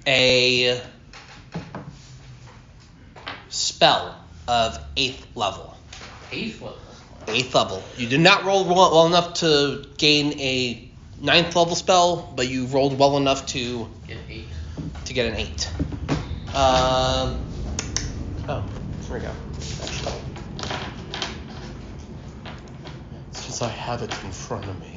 a spell of 8th level. 8th level? 8th level. You did not roll well enough to gain a 9th level spell, but you rolled well enough to get an 8. Oh, here we go. Actually, since I have it in front of me.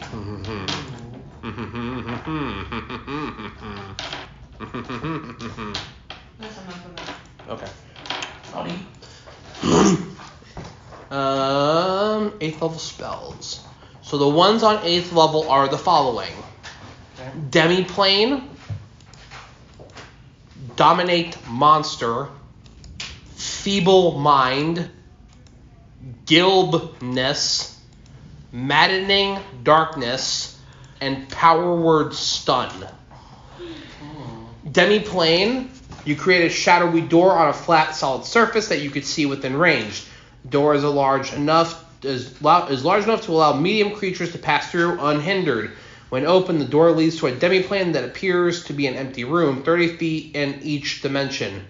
Okay. 8th level spells. So the ones on 8th level are the following: Demiplane, Dominate Monster, Feeble Mind, Gilbness, Maddening Darkness, and Power Word Stun. Demiplane, you create a shadowy door on a flat, solid surface that you could see within range. The door is large enough to allow medium creatures to pass through unhindered. When open, the door leads to a demiplane that appears to be an empty room, 30 feet in each dimension,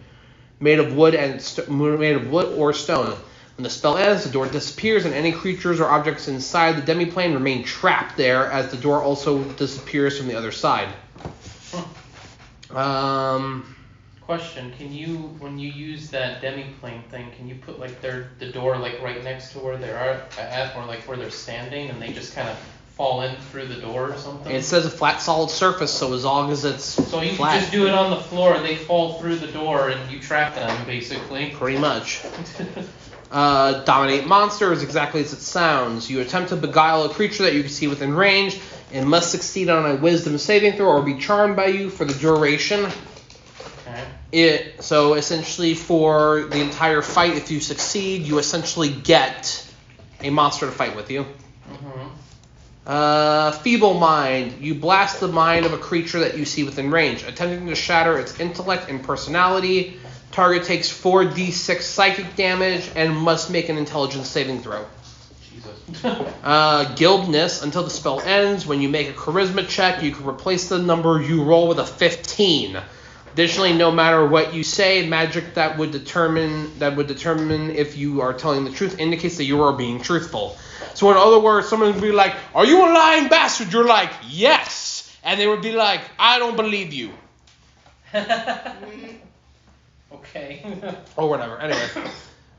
made of wood or stone. When the spell ends, the door disappears, and any creatures or objects inside the demiplane remain trapped there, as the door also disappears from the other side. Question: can you, when you use that demiplane thing, can you put like the door like right next to where they are at, or like where they're standing, and they just kind of fall in through the door or something? It says a flat, solid surface, so as long as it's so you flat, can just do it on the floor, and they fall through the door, and you trap them basically. Pretty much. Dominate Monster is exactly as it sounds. You attempt to beguile a creature that you can see within range, and must succeed on a Wisdom saving throw or be charmed by you for the duration. So essentially for the entire fight, if you succeed, you essentially get a monster to fight with you. Feeble Mind. You blast the mind of a creature that you see within range, attempting to shatter its intellect and personality. Target takes 4d6 psychic damage and must make an intelligence saving throw. Jesus. Gilbness. Until the spell ends, when you make a charisma check, you can replace the number you roll with a 15. Additionally, no matter what you say, magic that would determine if you are telling the truth indicates that you are being truthful. So in other words, someone would be like, "Are you a lying bastard?" You're like, "Yes," and they would be like, "I don't believe you." Okay. Or whatever. Anyway,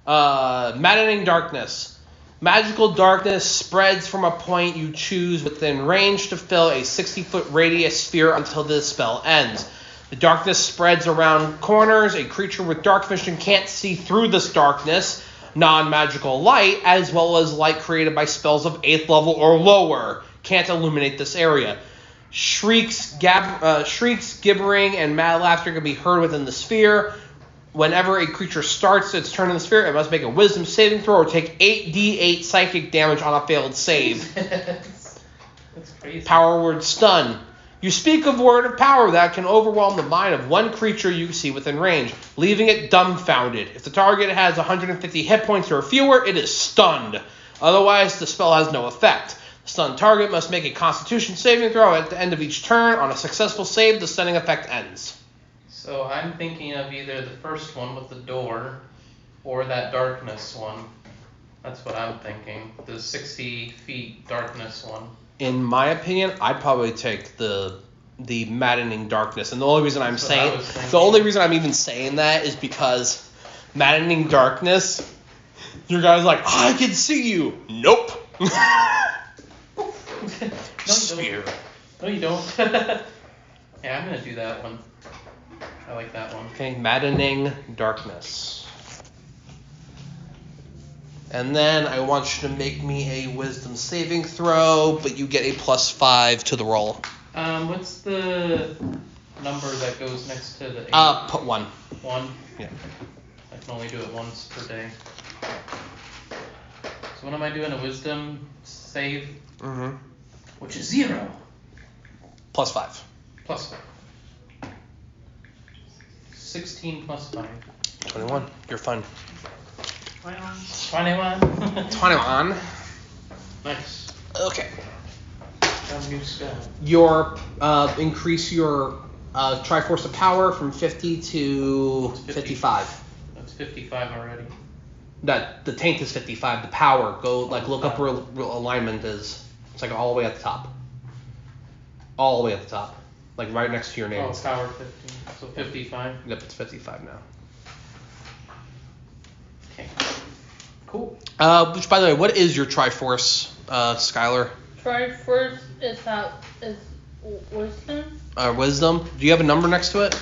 Maddening Darkness. Magical darkness spreads from a point you choose within range to fill a 60-foot radius sphere until the spell ends. The darkness spreads around corners. A creature with dark vision can't see through this darkness. Non-magical light, as well as light created by spells of 8th level or lower, can't illuminate this area. Shrieks, gibbering, and mad laughter can be heard within the sphere. Whenever a creature starts its turn in the sphere, it must make a Wisdom saving throw or take 8d8 psychic damage on a failed save. That's crazy. Power Word Stun. You speak a word of power that can overwhelm the mind of one creature you see within range, leaving it dumbfounded. If the target has 150 hit points or fewer, it is stunned. Otherwise, the spell has no effect. The stunned target must make a Constitution saving throw at the end of each turn. On a successful save, the stunning effect ends. So I'm thinking of either the first one with the door or that darkness one. That's what I'm thinking. The 60 feet darkness one. In my opinion, I'd probably take the Maddening Darkness. And the only reason I'm even saying that is because Maddening Darkness, your guy's like, "I can see you." Nope. Sphere. No, you don't. Yeah, I'm going to do that one. I like that one. Okay, Maddening Darkness. And then I want you to make me a Wisdom saving throw, but you get a +5 to the roll. What's the number that goes next to the 8? Put 1. 1? Yeah. I can only do it once per day. So what am I doing? A Wisdom save? Mm-hmm. Which is 0. +5. +5. 16 plus 5. 21. You're fun. 21. 21. Nice. Okay. Got a new spell. Your increase your Triforce of Power from 50 to 55. That's 55 already. That the tank is 55. The power, go look up where alignment is. It's like all the way at the top. All the way at the top, like right next to your name. Oh, power 50. So 55. Yep, it's 55 now. Okay. Cool. Which, by the way, what is your Triforce, Skylar? Triforce is wisdom. Wisdom. Do you have a number next to it?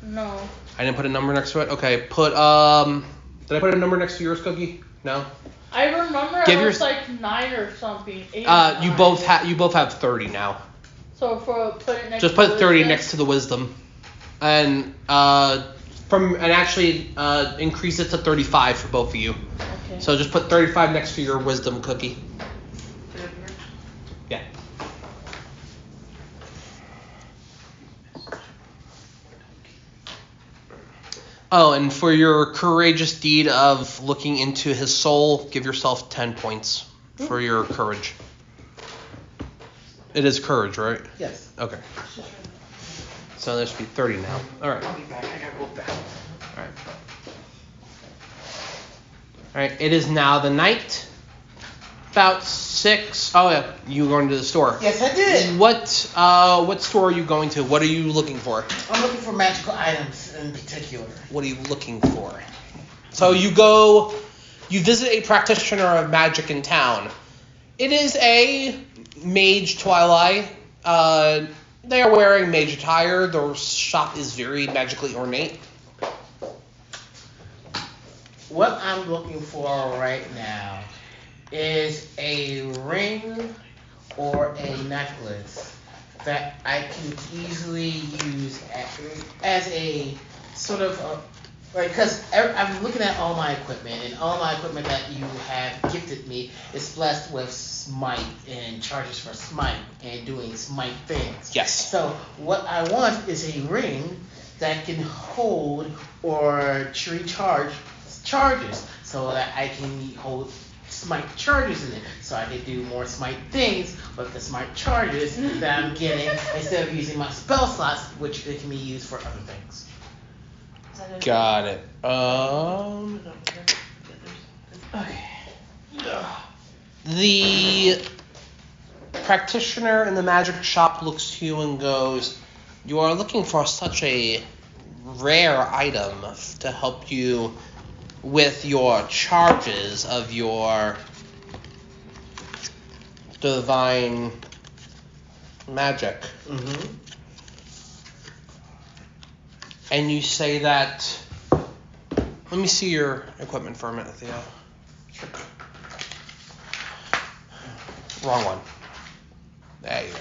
No. I didn't put a number next to it. Okay, put Did I put a number next to yours, Cookie? No. I remember it was like 9 or something. 8 or You 9. both have 30 now. So put it next. Just put 30 next to the wisdom, and actually increase it to 35 for both of you. Okay. So just put 35 next to your wisdom, Cookie. Yeah. Oh, and for your courageous deed of looking into his soul, give yourself 10 points for your courage. It is courage, right? Yes. Okay. So there should be 30 now. All right. I'll be back. I gotta go back. All right. All right. It is now the night. About 6. Oh yeah, you going to the store? Yes, I did. What store are you going to? What are you looking for? I'm looking for magical items in particular. What are you looking for? So you visit a practitioner of magic in town. It is a mage twilight. They are wearing mage attire. Their shop is very magically ornate. What I'm looking for right now is a ring or a necklace that I can easily use as a sort of because I'm looking at all my equipment, and all my equipment that you have gifted me is blessed with smite and charges for smite and doing smite things. Yes. So what I want is a ring that can hold or recharge charges, so that I can hold smite charges in it, so I can do more smite things with the smite charges that I'm getting instead of using my spell slots, which they can be used for other things. Got it. Okay. The practitioner in the magic shop looks to you and goes, "You are looking for such a rare item to help you with your charges of your divine magic." Mm-hmm. And you say that. Let me see your equipment for a minute, Theo. Wrong one. There you go.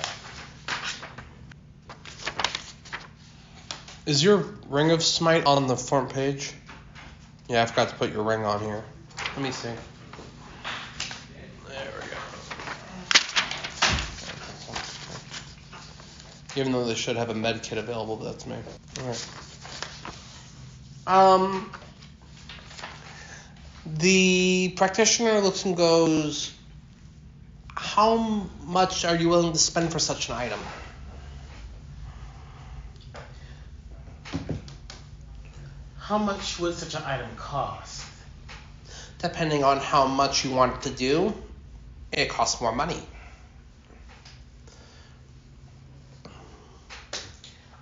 Is your Ring of Smite on the front page? Yeah, I forgot to put your ring on here. Let me see. There we go. Even though they should have a med kit available, but that's me. Alright. The practitioner looks and goes, "How much are you willing to spend for such an item?" How much would such an item cost? Depending on how much you want it to do, it costs more money.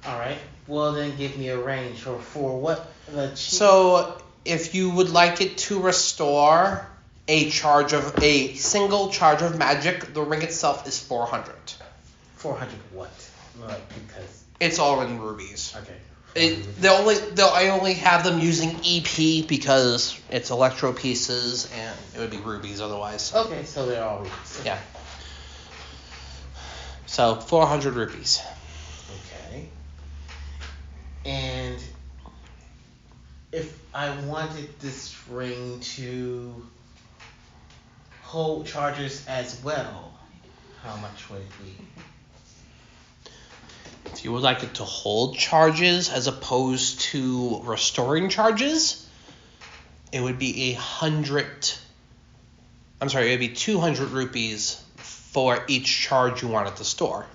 Alright, well then give me a range for what the cheap... So, if you would like it to restore a single charge of magic, the ring itself is 400. 400 what? Like, because... It's all in rubies. Okay. I only have them using EP because it's electro pieces and it would be rubies otherwise. Okay, so they're all rubies. Yeah. So 400 rupees. Okay. And if I wanted this ring to hold charges as well, how much would it be? If you would like it to hold charges as opposed to restoring charges, it would be 200 rupees for each charge you want at the store.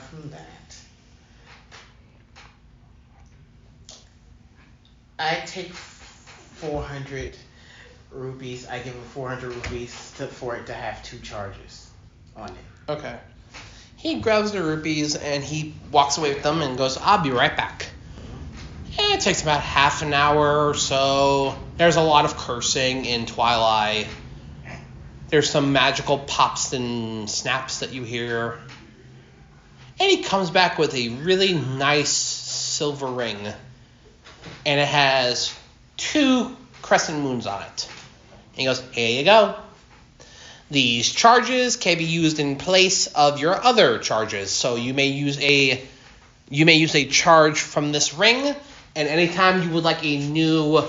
from that, I take 400 rupees. I give him 400 rupees for it to have 2 charges on it. Okay. He grabs the rupees and he walks away with them and goes, I'll be right back. And it takes about half an hour or so. There's a lot of cursing in Twilight. There's some magical pops and snaps that you hear. And he comes back with a really nice silver ring. And it has 2 crescent moons on it. And he goes, here you go. These charges can be used in place of your other charges. So you may use a charge from this ring, and anytime you would like a new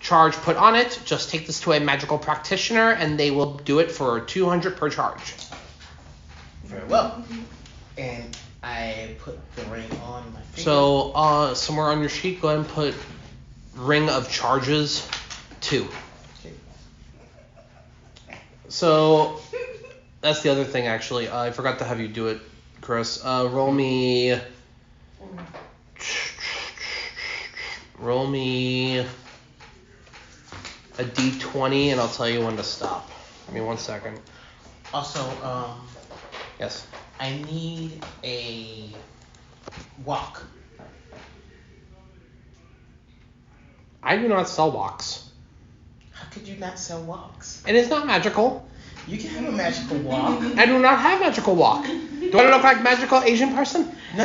charge put on it, just take this to a magical practitioner, and they will do it for 200 per charge. Very well. And I put the ring on my finger. So somewhere on your sheet, go ahead and put Ring of Charges 2. So, that's the other thing, actually. I forgot to have you do it, Chris. Roll me a d20, and I'll tell you when to stop. Give me 1 second. Also, Yes. I need a wok. I do not sell woks. How could you not sell woks? It is not magical. You can have a magical wok. I do not have magical wok. Do I look like magical Asian person? No.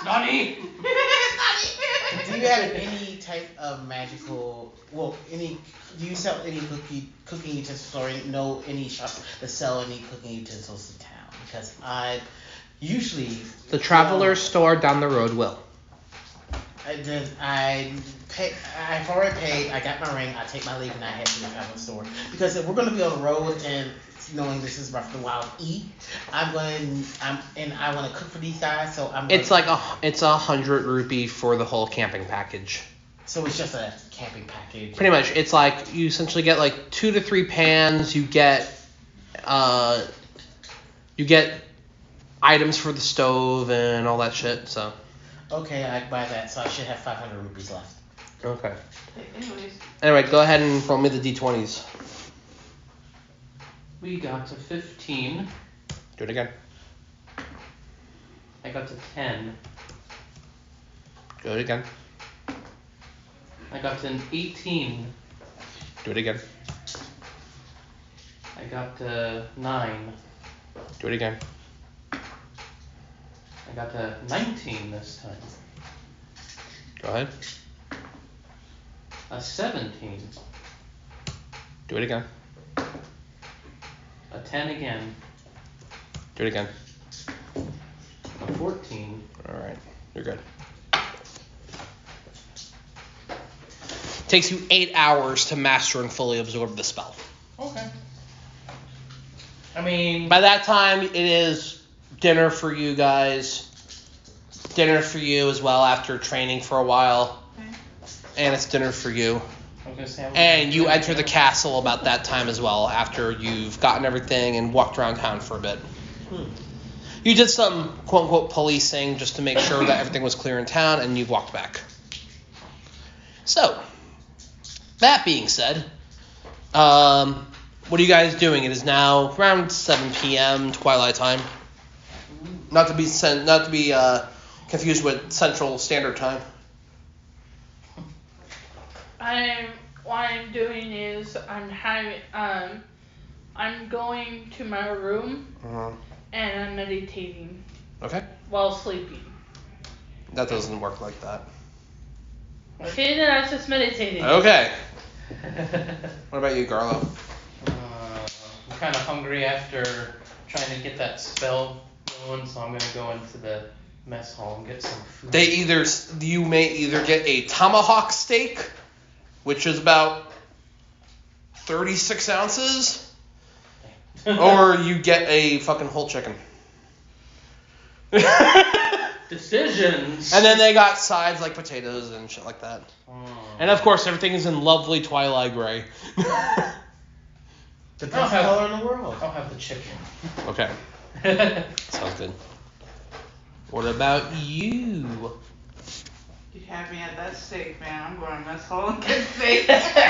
Nani? Do you have any type of magical? Well, do you sell any cooking utensils or know any shops that sell any cooking utensils in town? Because I usually The Traveler's Store down the road will. I've already paid. I got my ring. I take my leave and I head to the travel store because if we're going to be on the road and knowing this is Breath of the Wild I want to cook for these guys. So It's 100 rupee for the whole camping package. So it's just a camping package. Pretty much, it's like you essentially get like 2 to 3 pans. You get items for the stove and all that shit. So. Okay, I buy that. So I should have 500 rupees left. Okay. Anyways. Anyway, go ahead and roll me the d20s. We got to 15. Do it again. I got to 10. Do it again. I got to an 18. Do it again. I got to 9. Do it again. I got to 19 this time. Go ahead. A 17. Do it again. A 10 again. Do it again. A 14. Alright. You're good. Takes you 8 hours to master and fully absorb the spell. Okay. I mean... By that time, it is dinner for you guys. Dinner for you as well after training for a while. Okay. And it's dinner for you. I was gonna say, And you enter the castle about that time as well after you've gotten everything and walked around town for a bit. You did some quote-unquote policing just to make sure that everything was clear in town, and you've walked back. So, that being said, what are you guys doing? It is now around 7 p.m. Twilight time. Not to be confused with Central Standard Time. What I'm doing is I'm going to my room and I'm meditating Okay. while sleeping. That doesn't work like that. Okay, then I was just meditating. Okay. What about you, Garlo? I'm kind of hungry after trying to get that spell going, so I'm gonna go into the mess hall and get some food. You may either get a tomahawk steak, which is about 36 ounces, or you get a fucking whole chicken. Decisions. And then they got sides like potatoes and shit like that. And of course, everything is in lovely twilight gray. The best color in the world. I'll have the chicken. Okay. Sounds good. What about you? You had me at that steak, man. I'm going to mess hall and get steak.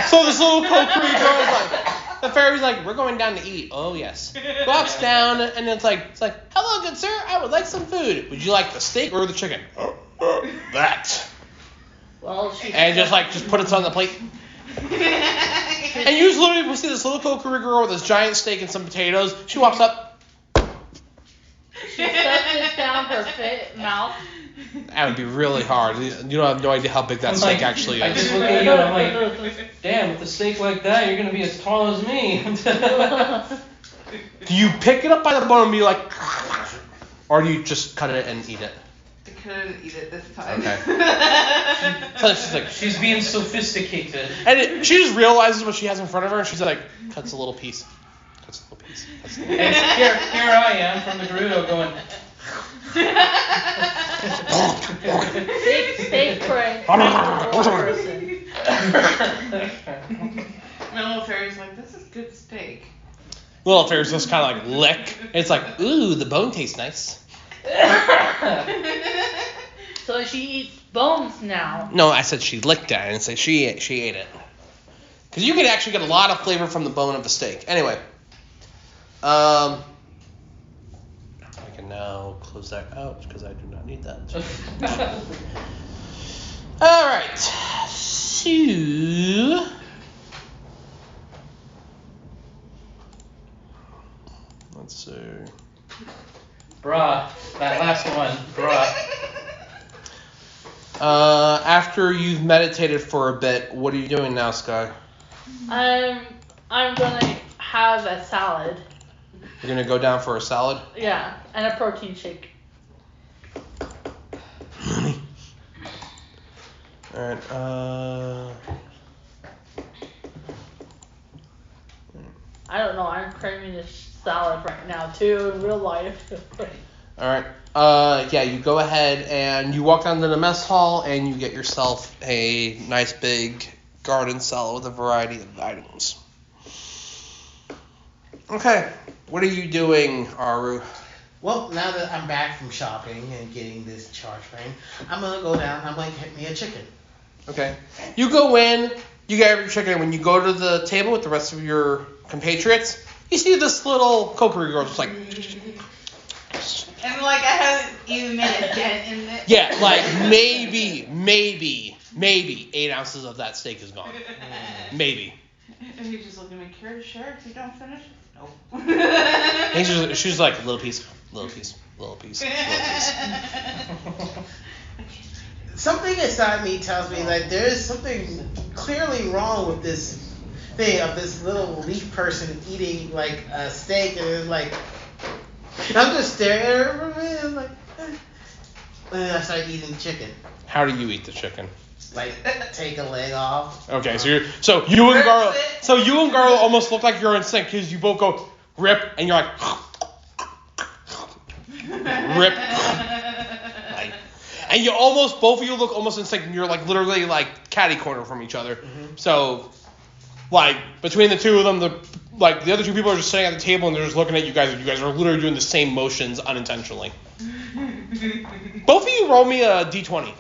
So this little kokurigi girl is like, the fairy's like, we're going down to eat. Oh yes. Walks down and it's like, hello good sir, I would like some food. Would you like the steak or the chicken? That. Well, she. And just put it on the plate. And you just literally see this little kokurigi girl with this giant steak and some potatoes. She walks up. She sets it down her mouth. That would be really hard. You don't have no idea how big that steak actually I is. just look at you and I'm like, damn, with a steak like that, you're gonna be as tall as me. Do you pick it up by the bone and be like, or do you just cut it and eat it? I couldn't eat it this time. Okay. So she's like, She's being sophisticated. and she just realizes what she has in front of her, and she's like, cuts a little piece. Cuts a little piece. Cuts a little piece. And here I am from the Gerudo going. Steak for a person. My little fairy's like, this is good steak. Little fairies just kind of like lick. It's like, ooh, the bone tastes nice. So she eats bones now. No, I said she licked at it and say she ate it. Because you can actually get a lot of flavor from the bone of the steak. Anyway, I can now close that out because I do not need that. All right, so let's see. Bruh, that last one, bruh. After you've meditated for a bit, what are you doing now, Sky? I'm gonna have a salad. You're gonna go down for a salad? Yeah, and a protein shake. Alright, I don't know. I'm craving this salad right now too in real life. Alright, yeah, you go ahead and you walk down to the mess hall and you get yourself a nice big garden salad with a variety of items. Okay, what are you doing, Aru? Well, now that I'm back from shopping and getting this charge frame, I'm gonna go down and I'm gonna get me a chicken. Okay. You go in, you get your chicken, and when you go to the table with the rest of your compatriots, you see this little kokurigi girl just like, And like, I haven't even made a dent in it. yeah, like maybe 8 ounces of that steak is gone. Maybe. And he's just looking at me, care to share if you don't finish? Nope. And she's like, little piece, little piece, little piece, little piece. Something inside me tells me like there is something clearly wrong with this thing of this little leaf person eating like a steak, and it's like I'm just staring at her for a minute, and like, and then I start eating chicken. How do you eat the chicken? Like take a leg off. Okay, so you and Garlo almost look like you're in sync because you both go rip and you're like rip. Like, and you almost, both of you look almost in sync, and you're like literally like catty corner from each other. Mm-hmm. So, like between the two of them, the other two people are just sitting at the table and they're just looking at you guys, and you guys are literally doing the same motions unintentionally. Both of you roll me a d20.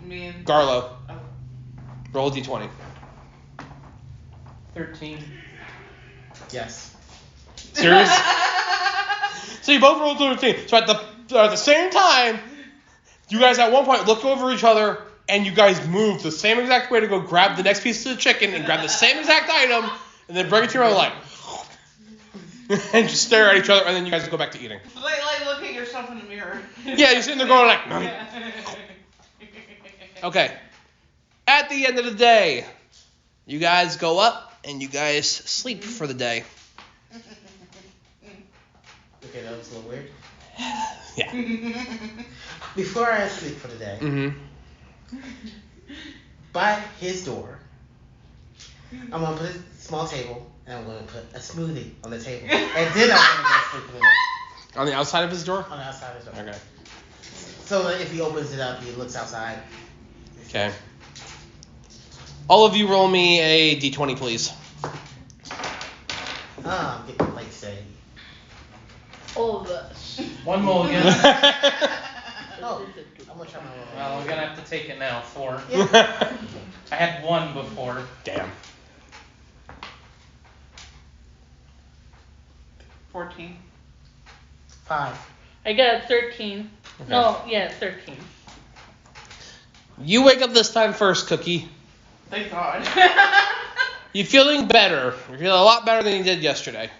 Me and Garlo, oh. roll a d20. 13. Yes. Serious? So you both rolled 13. So at the same time, you guys at one point look over each other and you guys move the same exact way to go grab the next piece of the chicken and grab the same exact item and then bring it to your own like and just stare at each other, and then you guys go back to eating. Like look at yourself in the mirror. Yeah, you're sitting there going like. Yeah. Okay. At the end of the day, you guys go up and you guys sleep for the day. Okay, that was a little weird. Yeah. Before I sleep for the day, Mm-hmm. by his door, I'm gonna put a small table and I'm gonna put a smoothie on the table, and then I'm gonna go sleep for the night. On the outside of his door? On the outside of his door. Okay. So that if he opens it up, he looks outside. Okay. All of you roll me a d20, please. I'm getting late today. All of us. One mulligan. Oh, I'm gonna try my roll. Well, we're gonna have to take it now. 4. Yeah. I had 1 before. Damn. 14. 5. I got a 13. Okay. No, yeah, 13. You wake up this time first, Cookie. Thank God. You feeling better. You feel a lot better than you did yesterday.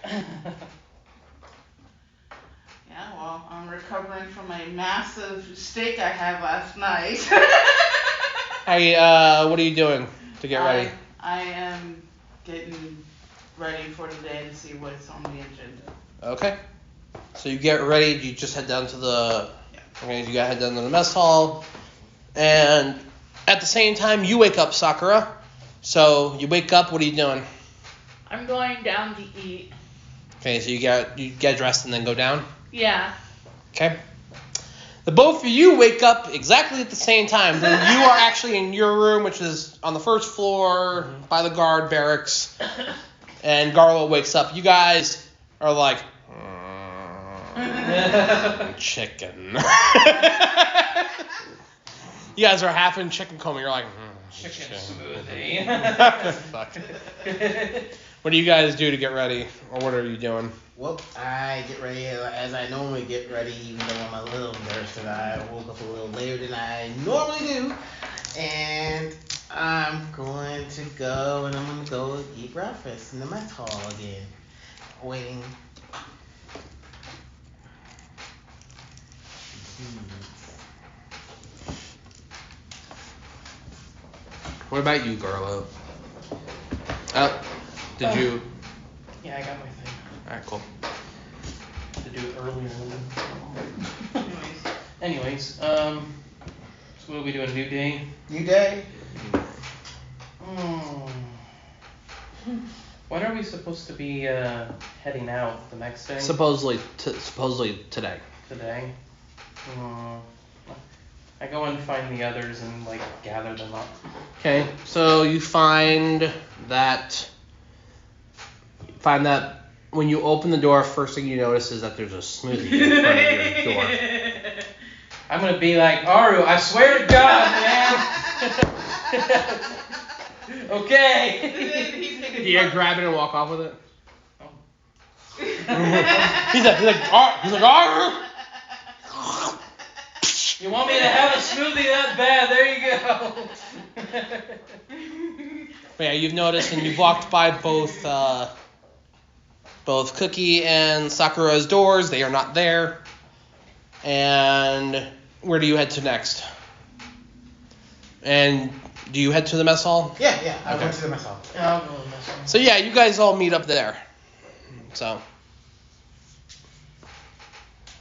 Yeah, well, I'm recovering from a massive steak I had last night. Hey, what are you doing to get ready? I am getting ready for the day to see what's on the agenda. Okay. So you get ready. You just head down to the. Yeah. Okay, you gotta head down to the mess hall, and at the same time you wake up, Sakura. So you wake up. What are you doing? I'm going down to eat. Okay, so you get dressed and then go down. Yeah. Okay. The both of you wake up exactly at the same time. Then you are actually in your room, which is on the first floor by the guard barracks. And Garlo wakes up. You guys are like, chicken. You guys are half in chicken coma. You're like, Chicken smoothie. Fuck. What do you guys do to get ready, or what are you doing? Well, I get ready as I normally get ready, even though I'm a little nervous that I woke up a little later than I normally do. And I'm going to go and I'm going to go eat breakfast in the mess hall again. Waiting. What about you, Garlo? Oh, did you? Yeah, I got my thing. Alright, cool. To do it earlier. Anyways. So what are we doing? New day? New day? When are we supposed to be heading out? The next day? Supposedly today. Today? I go and find the others and like gather them up. Okay, so you find that when you open the door, first thing you notice is that there's a smoothie in front of your door. I'm gonna be like, Aru, I swear to God, man. Okay. Do you grab it and walk off with it? Oh. He's like, Aru! You want me to have a smoothie that bad? There you go. Yeah, you've noticed and you've walked by both Cookie and Sakura's doors. They are not there. And where do you head to next? And do you head to the mess hall? Yeah, I Okay. went to the mess hall. Yeah, I'll go with this one. So yeah, you guys all meet up there. So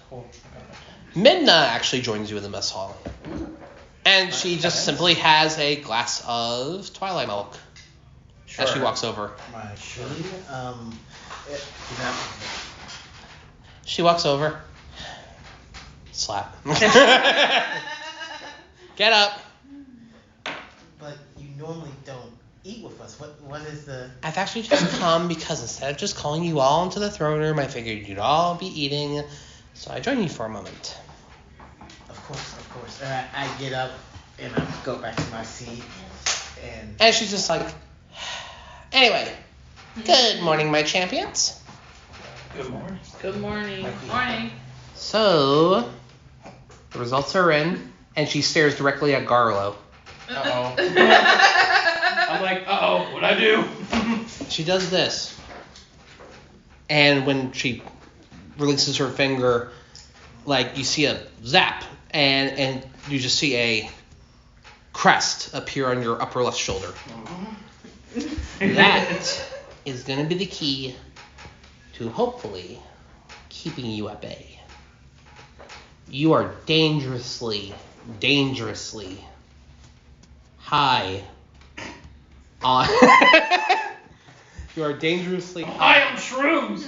Cool. Midna actually joins you in the mess hall. And she just simply has a glass of Twilight milk as she walks over. Actually, She walks over. Slap. Get up. but you normally don't eat with us. What is the... I've actually just come because instead of just calling you all into the throne room, I figured you'd all be eating. So I joined you for a moment. Of course. And I get up and I go back to my seat and... And she's just like, anyway, good morning, my champions. Good morning. Good morning. Morning. So, the results are in, and she stares directly at Garlo. Uh-oh. I'm like, uh-oh, what'd I do? She does this. And when she releases her finger, like, you see a zap, and you just see a crest appear on your upper left shoulder. That is going to be the key to hopefully keeping you at bay. You are dangerously high on... You are dangerously High on shrooms.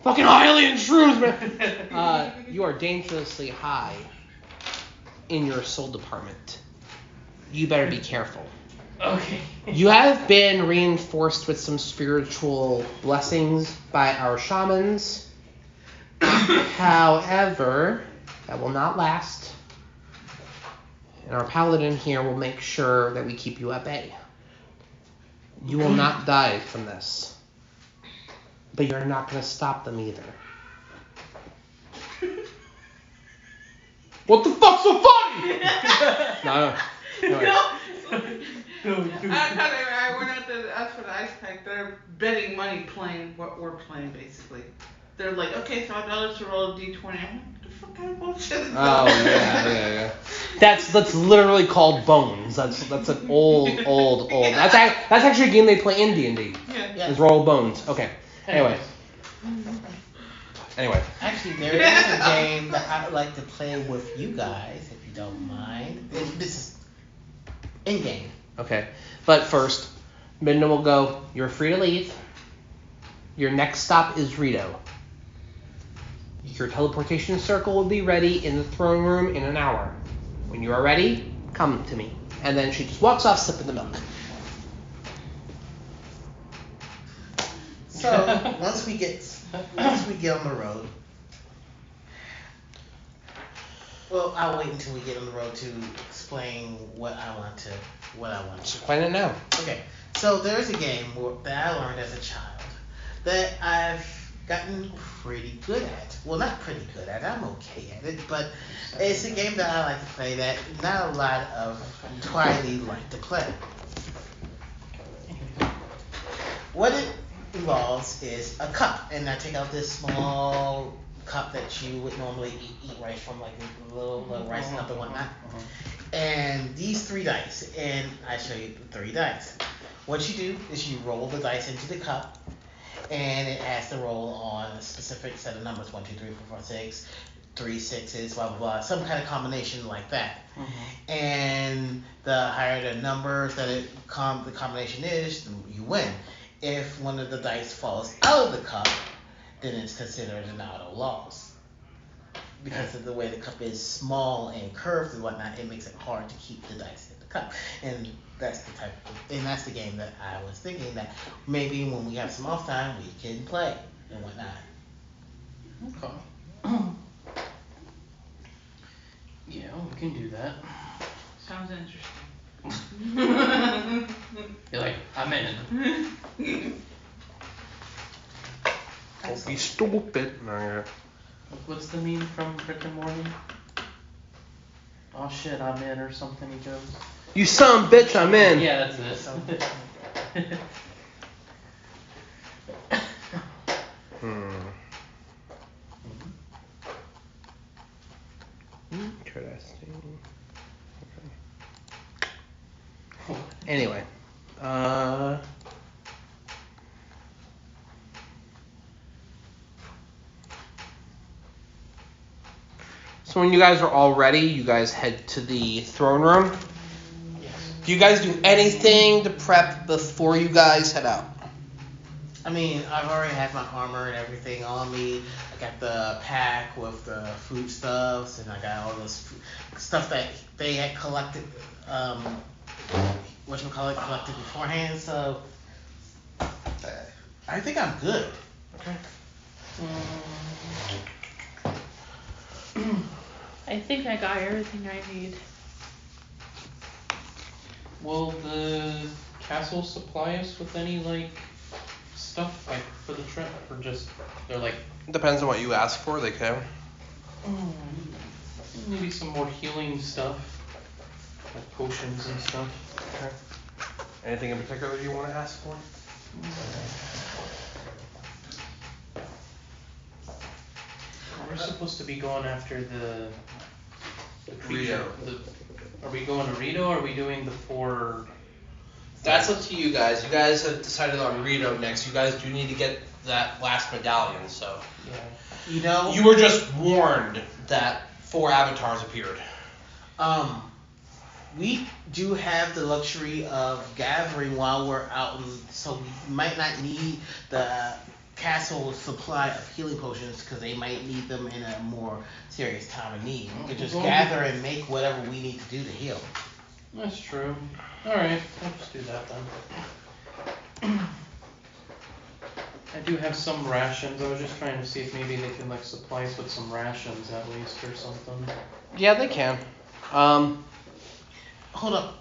Fucking highly in shrooms, man. You are dangerously high in your soul department. You better be careful. Okay. You have been reinforced with some spiritual blessings by our shamans. However, that will not last. And our paladin here will make sure that we keep you at bay. You will not die from this. But you're not going to stop them either. What the fuck's so funny? No. I went out to ask for the ice pack. They're betting money playing what we're playing, basically. They're like, okay, $5 to roll a d20. I'm like, what the fuck kind of bullshit is Oh that? yeah. That's literally called Bones. That's an old. That's actually a game they play in D&D. Yeah. Is Roll Bones. Okay. Anyway. Actually, there is a game that I would like to play with you guys, if you don't mind. This is in-game. Okay. But first, Midna will go. You're free to leave. Your next stop is Rito. Your teleportation circle will be ready in the throne room in an hour. When you are ready, come to me. And then she just walks off sipping the milk. So once we get on the road, well, I'll wait until we get on the road to explain what I want to. Just explain it now. Okay, so there's a game that I learned as a child that I've gotten pretty good at. Well, not pretty good at. I'm okay at it, but it's a game that I like to play that not a lot of Twilight like to play. What it involves is a cup, and I take out this small cup that you would normally eat rice from, like a little rice cup and whatnot. And these 3 dice, and I show you the 3 dice. What you do is you roll the dice into the cup, and it has to roll on a specific set of numbers: 1, 2, 3, 4, 5, 6, 3 6s, blah blah blah, some kind of combination like that. And the higher the numbers that the combination is, you win. If one of the dice falls out of the cup, then it's considered an auto loss. Because of the way the cup is small and curved and whatnot, it makes it hard to keep the dice in the cup. And that's the game that I was thinking that maybe when we have some off time, we can play and whatnot. Okay. Yeah, we can do that. Sounds interesting. You're like, I'm in. Don't be stupid. No. What's the meme from Rick and Morty? Oh shit, I'm in or something, he goes. You son of a bitch, I'm in. Yeah, that's it. Interesting. Okay. Anyway. So when you guys are all ready, you guys head to the throne room. Yes. Do you guys do anything to prep before you guys head out? I mean, I've already had my armor and everything on me. I got the pack with the foodstuffs, and I got all this stuff that they had collected, collected beforehand. So I think I'm good. Okay. I think I got everything I need. Will the castle supply us with any, like, stuff, like, for the trip? Or just, they're like... Depends on what you ask for, they can. Maybe some more healing stuff. Like potions and stuff. Okay. Anything in particular you want to ask for? We're supposed to be going after the creature. Rito. Are we going to Rito, or are we doing the 4... That's up to you guys. You guys have decided on Rito next. You guys do need to get that last medallion, so. Yeah. You know, You were just warned that 4 avatars appeared. we do have the luxury of gathering while we're out, so we might not need the castle supply of healing potions because they might need them in a more serious time of need. We could just gather and make whatever we need to do to heal. That's true. Alright, let's do that then. I do have some rations. I was just trying to see if maybe they can like supply us with some rations at least or something. Yeah, they can. Hold up.